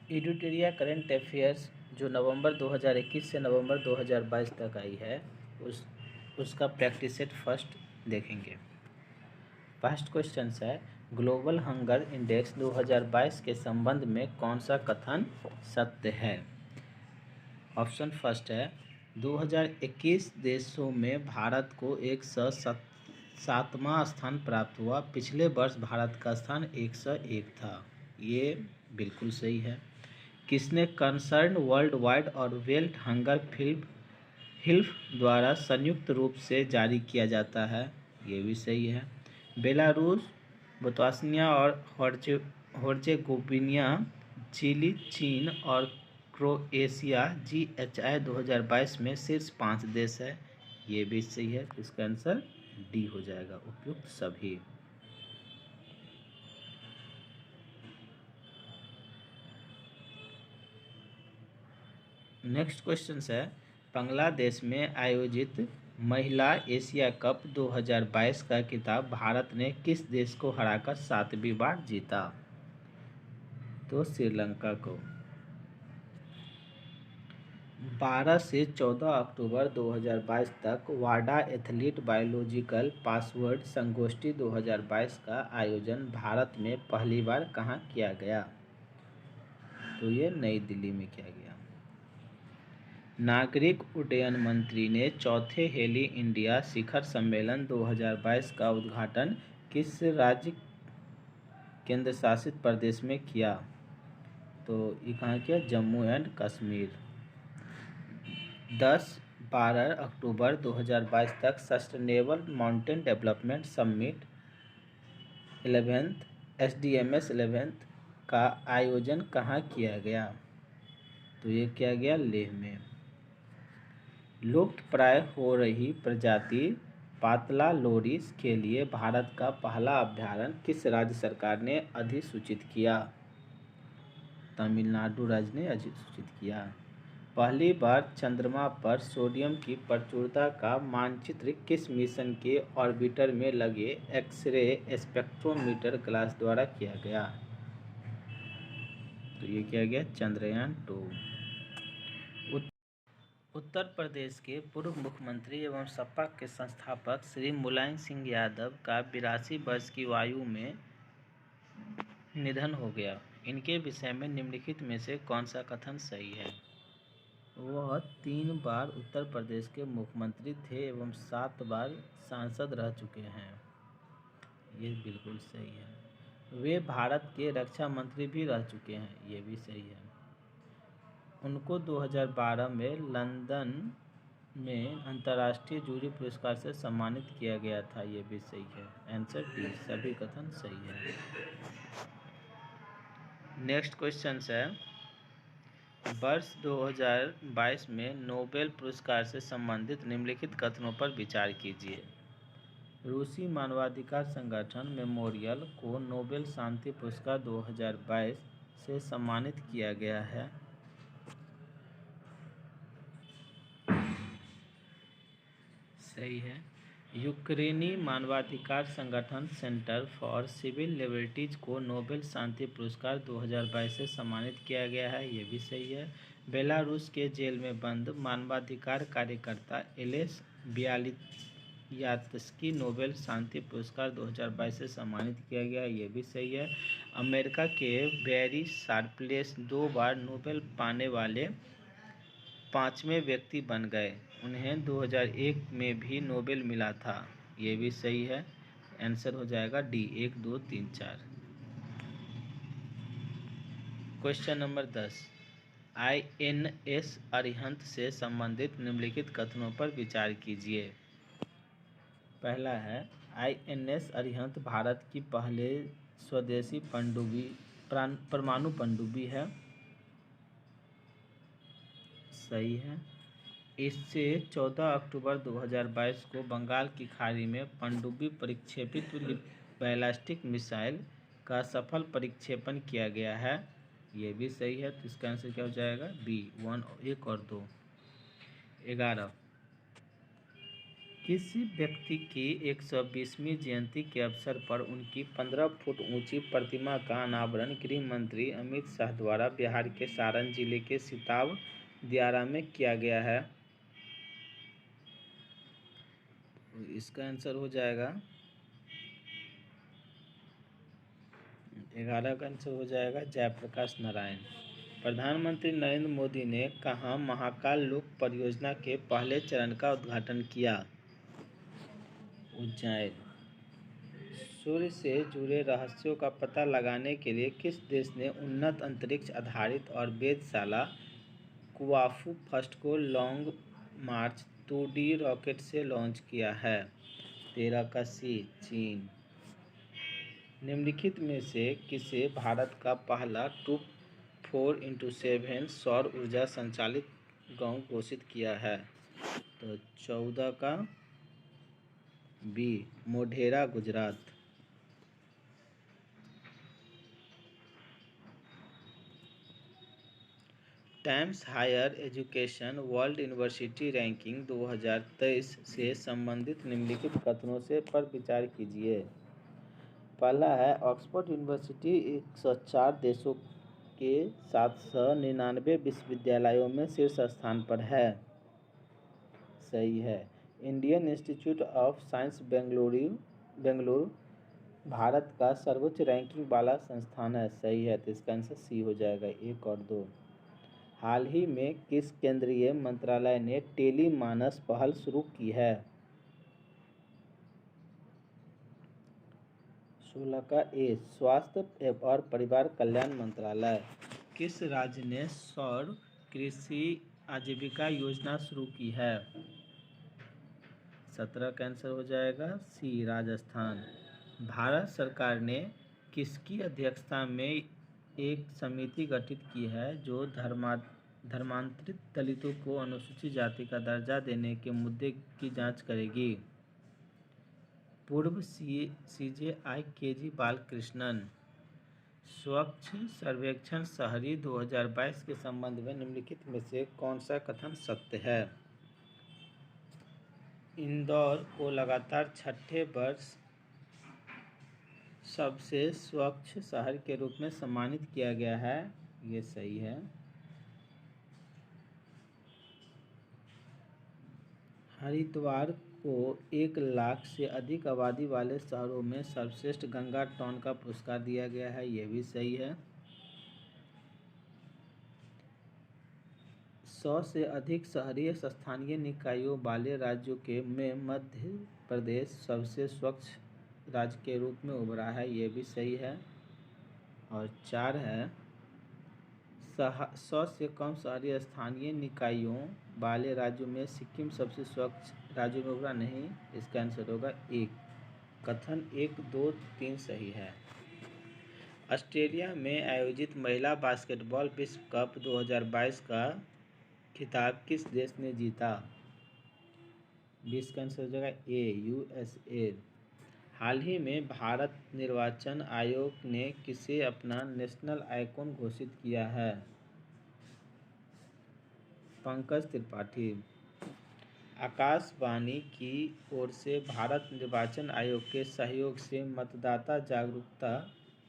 एडिटोरिया current affairs जो नवंबर 2021 से नवंबर 2022 तक आई है उसका प्रैक्टिस सेट फर्स्ट देखेंगे। फर्स्ट क्वेश्चन है, ग्लोबल हंगर इंडेक्स 2022 के संबंध में कौन सा कथन सत्य है? ऑप्शन फर्स्ट है, 2021 देशों में भारत को 107वां स्थान प्राप्त हुआ। पिछले वर्ष भारत का स्थान 101 था। ये बिल्कुल सही है। किसने कंसर्न वर्ल्ड वाइड और वेल्थ हंगर हिल्फ द्वारा संयुक्त रूप से जारी किया जाता है? ये भी सही है। बेलारूस, बोत्सवाना और हर्जेगोविना, चिली, चीन और क्रोएशिया GHI 2022 में शीर्ष 5 देश है। ये भी सही है। इसका आंसर डी हो जाएगा, उपयुक्त सभी। नेक्स्ट क्वेश्चन है, बांग्लादेश में आयोजित महिला एशिया कप 2022 का खिताब भारत ने किस देश को हराकर 7वीं बार जीता? तो श्रीलंका को। 12 से 14 अक्टूबर 2022 तक वाडा एथलीट बायोलॉजिकल पासवर्ड संगोष्ठी 2022 का आयोजन भारत में पहली बार कहाँ किया गया? तो ये नई दिल्ली में किया गया। नागरिक उड्डयन मंत्री ने चौथे हेली इंडिया शिखर सम्मेलन 2022 का उद्घाटन किस राज्य केंद्र शासित प्रदेश में किया? तो ये कहाँ किया? जम्मू एंड कश्मीर। 10-12 अक्टूबर 2022 तक sustainable mountain development summit 11th SDMS 11th का आयोजन कहाँ किया गया? तो ये किया गया लेह में। लुप्त प्राय हो रही प्रजाति पातला लोरिस के लिए भारत का पहला अभयारण्य किस राज्य सरकार ने अधिसूचित किया? तमिलनाडु राज्य ने अधिसूचित किया। पहली बार चंद्रमा पर सोडियम की प्रचुरता का मानचित्र किस मिशन के ऑर्बिटर में लगे एक्सरे स्पेक्ट्रोमीटर ग्लास द्वारा किया गया? तो ये किया गया चंद्रयान 2। उत्तर प्रदेश के पूर्व मुख्यमंत्री एवं सपा के संस्थापक श्री मुलायम सिंह यादव का 82 वर्ष की आयु में निधन हो गया। इनके विषय में निम्नलिखित में से कौन सा कथन सही है? वह 3 बार उत्तर प्रदेश के मुख्यमंत्री थे एवं 7 बार सांसद रह चुके हैं। ये बिल्कुल सही है। वे भारत के रक्षा मंत्री भी रह चुके हैं। ये भी सही है। उनको 2012 में लंदन में अंतर्राष्ट्रीय जूरी पुरस्कार से सम्मानित किया गया था। ये भी सही है। आंसर डी, सभी कथन सही है। नेक्स्ट क्वेश्चन है, वर्ष 2022 में नोबेल पुरस्कार से संबंधित निम्नलिखित कथनों पर विचार कीजिए। रूसी मानवाधिकार संगठन मेमोरियल को नोबेल शांति पुरस्कार 2022 से सम्मानित किया गया है। सही है। यूक्रेनी मानवाधिकार संगठन सेंटर फॉर सिविल लिबर्टीज को नोबेल शांति पुरस्कार 2022 से सम्मानित किया गया है। ये भी सही है। बेलारूस के जेल में बंद मानवाधिकार कार्यकर्ता एलेस बियालित्स्की नोबेल शांति पुरस्कार 2022 से सम्मानित किया गया। ये भी सही है। अमेरिका के बैरी शार्पलेस 2 बार नोबेल पाने वाले 5वें व्यक्ति बन गए। उन्हें 2001 में भी नोबेल मिला था। ये भी सही है। आंसर हो जाएगा D, 1, 2, 3, 4। Question number 10, INS Arihant से संबंधित निम्नलिखित कथनों पर विचार कीजिए। पहला है, INS अरिहंत भारत की पहले स्वदेशी परमाणु पनडुब्बी है। सही है। इससे 14 अक्टूबर 2022 को बंगाल की खाड़ी में पनडुब्बी प्रक्षेपित बैलिस्टिक मिसाइल का सफल प्रक्षेपण किया गया है। ये भी सही है। तो इसका आंसर क्या हो जाएगा? बी, 1 और 2। 11, किसी व्यक्ति की 120वीं जयंती के अवसर पर उनकी 15 फुट ऊंची प्रतिमा का अनावरण गृह मंत्री अमित शाह द्वारा बिहार के सारण जिले के सिताब दियारा में किया गया है। तो इसका आंसर हो जाएगा 11 का आंसर हो जाएगा जयप्रकाश नारायण। प्रधानमंत्री नरेंद्र मोदी ने कहाँ महाकाल लोक परियोजना के पहले चरण का उद्घाटन किया? उज्जैन। सूर्य से जुड़े रहस्यों का पता लगाने के लिए किस देश ने उन्नत अंतरिक्ष आधारित और वेधशाला कुआफू फर्स्ट को लॉन्ग मार्च 2D रॉकेट से लॉन्च किया है? 13 का सी, चीन। निम्नलिखित में से किसे भारत का पहला 4x7 सौर ऊर्जा संचालित गांव घोषित किया है? तो 14 का B, Modhera, Gujarat. Times Higher Education World University Ranking 2023 से संबंधित निम्नलिखित कथनों से पर विचार कीजिए। पहला है, ऑक्सफोर्ड यूनिवर्सिटी 104 देशों के 799 विश्वविद्यालयों में शीर्ष स्थान पर है। सही है। Indian institute of science Bengaluru Bharat का सर्वोच्च रैंकिंग वाला संस्थान है। सही है। तो इसका आंसर सी हो जाएगा, 1 और 2। हाल ही में किस केंद्रीय मंत्रालय ने टेली मानस पहल शुरू की है? 16 का ए, स्वास्थ्य और परिवार कल्याण मंत्रालय। किस राज्य ने सौर कृषि आजीविका योजना शुरू की है? 17 का आंसर हो जाएगा सी, राजस्थान। भारत सरकार ने किसकी अध्यक्षता में एक समिति गठित की है जो धर्मांतरित दलितों को अनुसूचित जाति का दर्जा देने के मुद्दे की जांच करेगी? पूर्व CJI KG बालकृष्णन। स्वच्छ सर्वेक्षण शहरी 2022 के संबंध में निम्नलिखित में से कौन सा कथन सत्य है? इंदौर को लगातार छठे वर्ष सबसे स्वच्छ शहर के रूप में सम्मानित किया गया है। ये सही है। हरिद्वार को 1 लाख से अधिक आबादी वाले शहरों में सर्वश्रेष्ठ गंगा टाउन का पुरस्कार दिया गया है। ये भी सही है। 100 से अधिक शहरी स्थानीय निकायों वाले राज्यों में मध्य प्रदेश सबसे स्वच्छ राज्य के रूप में उभरा है। ये भी सही है। और 4 है, 100 से कम शहरी स्थानीय निकायों वाले राज्यों में सिक्किम सबसे स्वच्छ राज्यों में उभरा नहीं। इसका आंसर होगा 1। कथन 1, 2, 3 सही है। ऑस्ट्रेलिया में आयोजित महिला बास्केटबॉल विश्व कप 2022 का खिताब किस देश ने जीता? 20 का आंसर हो जाएगा ए, USA। हाल ही में भारत निर्वाचन आयोग ने किसे अपना नेशनल आइकॉन घोषित किया है? पंकज त्रिपाठी। आकाशवाणी की ओर से भारत निर्वाचन आयोग के सहयोग से मतदाता जागरूकता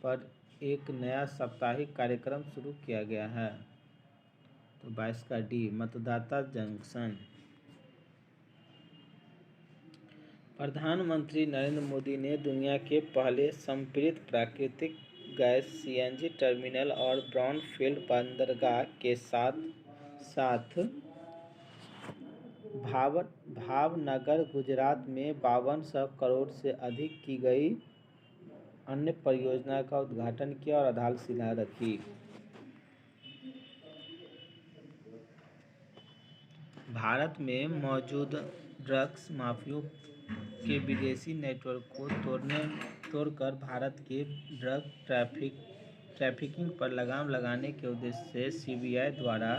पर एक नया साप्ताहिक कार्यक्रम शुरू किया गया है। तो 22 का डी, मतदाता जंक्शन। प्रधानमंत्री नरेंद्र मोदी ने दुनिया के पहले संपीड़ित प्राकृतिक गैस CNG टर्मिनल और ब्राउनफील्ड बंदरगाह के साथ साथ भावनगर गुजरात में 5200 करोड़ से अधिक की गई अन्य परियोजना का उद्घाटन किया और आधारशिला रखी। भारत में मौजूद ड्रग्स माफियाओं के विदेशी नेटवर्क को तोड़कर भारत के ड्रग ट्रैफिकिंग पर लगाम लगाने के उद्देश्य से CBI द्वारा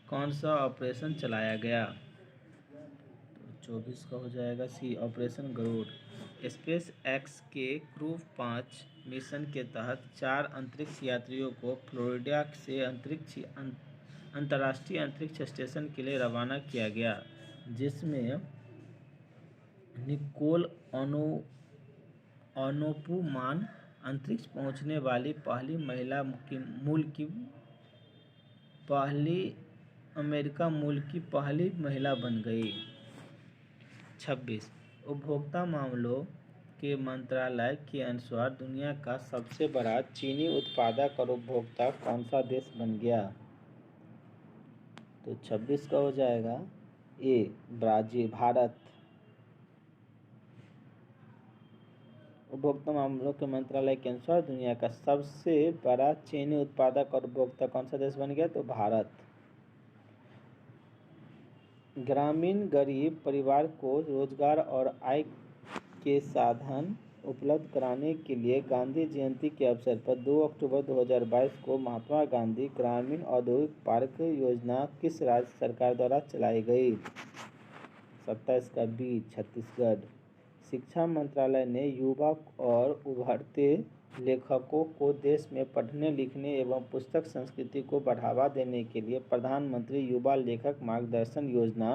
कौन सा ऑपरेशन चलाया गया? तो 24 का हो जाएगा सी, ऑपरेशन गरुड़। स्पेस एक्स के क्रू 5 मिशन के तहत 4 अंतरिक्ष यात्रियों को फ्लोरिडा से अंतर्राष्ट्रीय अंतरिक्ष स्टेशन के लिए रवाना किया गया। जिसमें निकोल ओनोपुमान अंतरिक्ष पहुंचने वाली पहली महिला पहली अमेरिका मूल की पहली महिला बन गई। 26 उपभोक्ता मामलों के मंत्रालय के अनुसार दुनिया का सबसे बड़ा चीनी उत्पादक और उपभोक्ता कौन सा देश बन गया? तो 26 का हो जाएगा ए ब्राज़ील भारत। उपभोक्ता मामलों के मंत्रालय के अनुसार दुनिया का सबसे बड़ा चीनी उत्पादक और उपभोक्ता कौन सा देश बन गया? तो भारत। ग्रामीण गरीब परिवार को रोजगार और आय के साधन उपलब्ध कराने के लिए गांधी जयंती के अवसर पर 2 अक्टूबर 2022 को महात्मा गांधी ग्रामीण औद्योगिक पार्क योजना किस राज्य सरकार द्वारा चलाई गई? 27 का बी छत्तीसगढ़। शिक्षा मंत्रालय ने युवा और उभरते लेखकों को देश में पढ़ने लिखने एवं पुस्तक संस्कृति को बढ़ावा देने के लिए प्रधानमंत्री युवा लेखक मार्गदर्शन योजना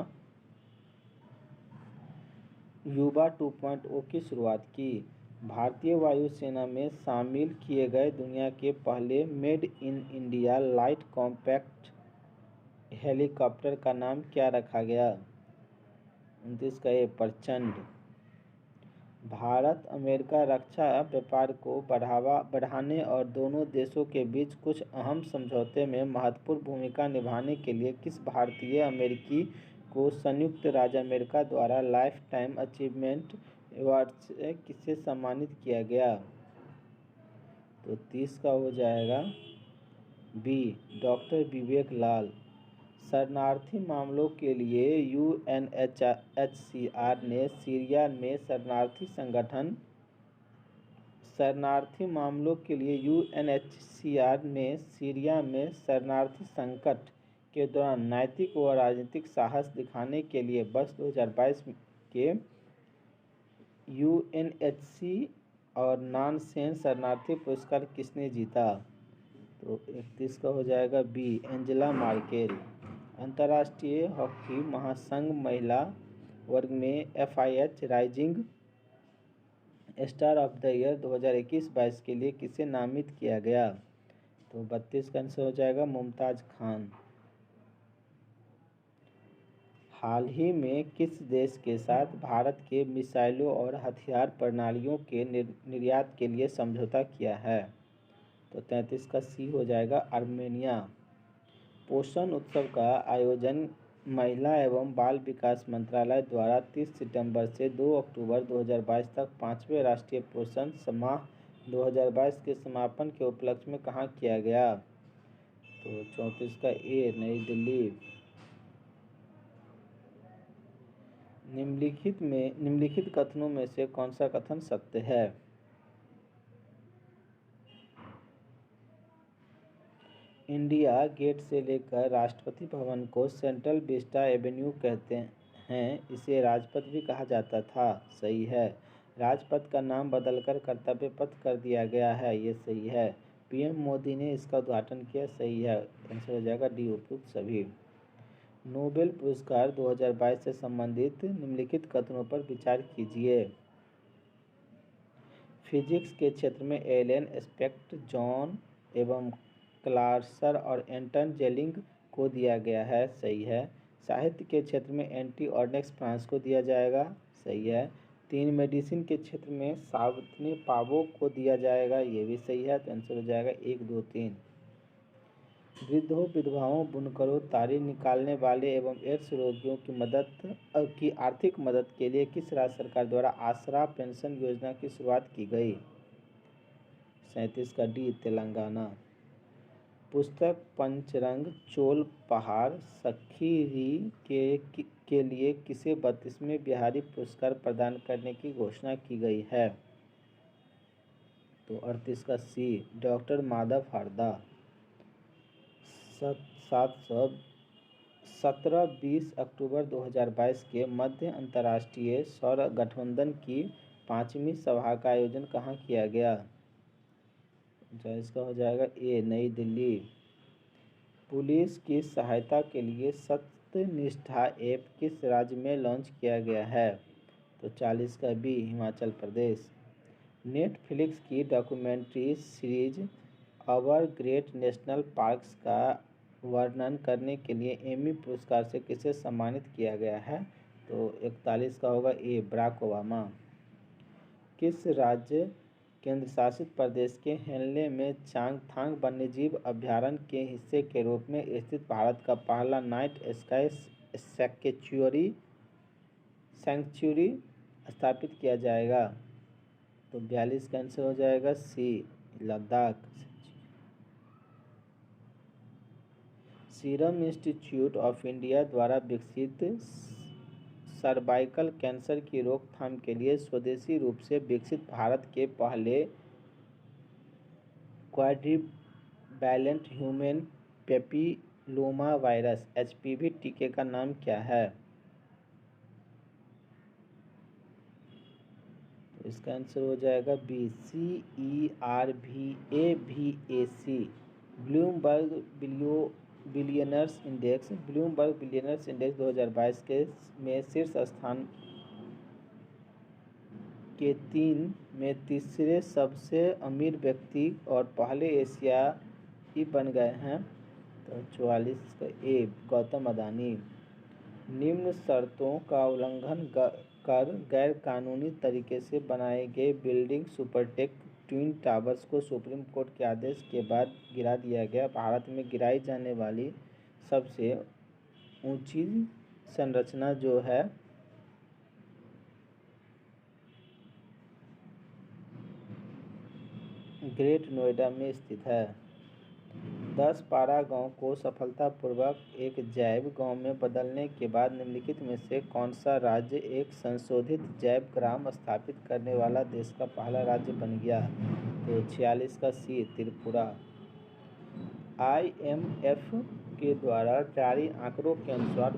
युवा 2.0 की शुरुआत की। भारतीय वायुसेना में शामिल किए गए दुनिया के पहले made in India light compact helicopter का नाम क्या रखा गया? 29 का ए प्रचंड। भारत अमेरिका रक्षा व्यापार को बढ़ाने और दोनों देशों के बीच कुछ अहम समझौते में महत्वपूर्ण भूमिका निभाने के लिए किस भारतीय अमेरिकी को संयुक्त राज्य अमेरिका द्वारा लाइफ टाइम अचीवमेंट अवार्ड से किसे सम्मानित किया गया? तो 30 का हो जाएगा बी डॉक्टर विवेक लाल। शरणार्थी मामलों के लिए यूएनएचसीआर ने सीरिया में शरणार्थी संकट के दौरान नैतिक व राजनीतिक साहस दिखाने के लिए वर्ष 2022 के यूएनएचसी और नानसेन शरणार्थी पुरस्कार किसने जीता? तो 31 का हो जाएगा बी एंजेला मार्केल। अंतर्राष्ट्रीय हॉकी महासंघ महिला वर्ग में FIH rising star of the year 2021-22 के लिए किसे नामित किया गया? तो 32 का आंसर हो जाएगा मुमताज खान। हाल ही में किस देश के साथ भारत के मिसाइलों और हथियार प्रणालियों के निर्यात के लिए समझौता किया है? तो 33 का सी हो जाएगा आर्मेनिया। पोषण उत्सव का आयोजन महिला एवं बाल विकास मंत्रालय द्वारा 30 सितंबर से 2 अक्टूबर 2022 तक 5वें राष्ट्रीय पोषण माह 2022 के समापन के उपलक्ष्य में कहाँ किया गया? तो 34 का ए नई दिल्ली। निम्नलिखित कथनों में से कौन सा कथन सत्य है? इंडिया गेट से लेकर राष्ट्रपति भवन को सेंट्रल विस्टा एवेन्यू कहते हैं, इसे राजपथ भी कहा जाता था। सही है। राजपथ का नाम बदलकर कर्तव्य पथ कर दिया गया है, ये सही है। पीएम मोदी ने इसका उद्घाटन किया, सही है। आंसर हो जाएगा डी उपयुक्त सभी। नोबेल पुरस्कार 2022 से संबंधित निम्नलिखित कथनों पर विचार कीजिए। फिजिक्स के क्षेत्र में एलन स्पेक्ट, जॉन एवं क्लार्सर और एंटन जेलिंग को दिया गया है, सही है। साहित्य के क्षेत्र में एंटी ऑर्नेक्स फ्रांस को दिया जाएगा, सही है। तीन मेडिसिन के क्षेत्र में सावतनी पावो को दिया जाएगा, ये भी सही है। तो आंसर हो जाएगा 1, 2, 3। वृद्धों, विधवाओं, बुनकरों, तारी निकालने वाले एवं एड्स रोगियों की आर्थिक मदद के लिए किस राज्य सरकार द्वारा आसरा पेंशन योजना की शुरुआत की गई? 37 का डी तेलंगाना। पुस्तक पंचरंग चोल पहाड़ सखी के लिए किसे 32वें बिहारी पुरस्कार प्रदान करने की घोषणा की गई है? तो 38 का सी डॉक्टर माधव हारदा। 17-20 अक्टूबर 2022 के मध्य अंतर्राष्ट्रीय सौर गठबंधन की 5वीं सभा का आयोजन कहाँ किया गया? जो इसका हो जाएगा ए नई दिल्ली। पुलिस की सहायता के लिए वस्तुनिष्ठ ऐप किस राज्य में लॉन्च किया गया है? तो 40 का बी, हिमाचल प्रदेश। नेटफ्लिक्स की डॉक्यूमेंट्री सीरीज अवर ग्रेट नेशनल पार्क्स का वर्णन करने के लिए एमी पुरस्कार से किसे सम्मानित किया गया है? तो 41 का होगा ए, बराक ओबामा। किस राज्य केंद्रशासित प्रदेश के हेनले में चांगथांग वन्यजीव अभयारण्य के हिस्से के रूप में स्थित भारत का पहला नाइट स्काई सैंक्चुरी स्थापित किया जाएगा? तो 42 का आंसर हो जाएगा C, Ladakh. Serum Institute of India द्वारा विकसित सर्वाइकल कैंसर की रोकथाम के लिए स्वदेशी रूप से विकसित भारत के पहले क्वाड्रिवैलेंट ह्यूमन पेपिलोमा वायरस एचपीवी टीके का नाम क्या है? तो इसका आंसर हो जाएगा B, CERVAVAC। Bloomberg Billionaires Index 2022 में शीर्ष स्थान के 3 में तीसरे सबसे अमीर व्यक्ति और पहले एशियाई बन गए हैं। तो 44 का ए, गौतम अदानी। निम्न शर्तों का उल्लंघन कर गैर कानूनी तरीके से बनाए गए बिल्डिंग सुपरटेक ट्विन टावर्स को सुप्रीम कोर्ट के आदेश के बाद गिरा दिया गया। भारत में गिराई जाने वाली सबसे ऊंची संरचना जो है ग्रेट नोएडा में स्थित है। 10 पारा गांव को सफलतापूर्वक एक जैव गांव में बदलने के बाद निम्नलिखित में से कौन सा राज्य एक संशोधित जैव ग्राम स्थापित करने वाला देश का पहला राज्य बन गया? तो 46 का सी, त्रिपुरा। IMF के द्वारा जारी आंकड़ों के अनुसार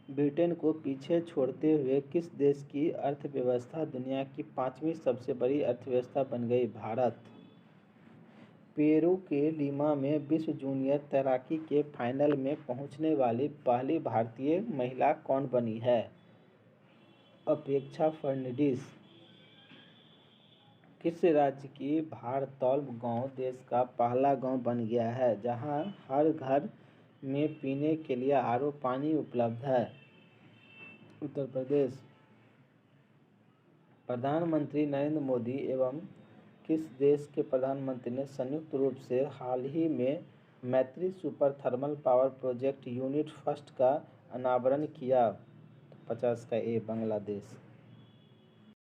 ब्रिटेन को पीछे छोड़ते हुए किस देश की अर्थव्यवस्था दुनिया की 5वीं सबसे बड़ी अर्थव्यवस्था बन गई? भारत। पेरू के लीमा में विश्व जूनियर तैराकी के फाइनल में पहुंचने वाली पहली भारतीय महिला कौन बनी है? अपेक्षा फर्नांडीज। किस राज्य की भारतौल गांव देश का पहला गांव बन गया है जहां हर घर में पीने के लिए आरओ पानी उपलब्ध है? उत्तर प्रदेश। प्रधानमंत्री नरेंद्र मोदी एवं किस देश के प्रधानमंत्री ने संयुक्त रूप से हाल ही में मैत्री super thermal power project unit first का अनावरण किया? 50 का ए, बांग्लादेश।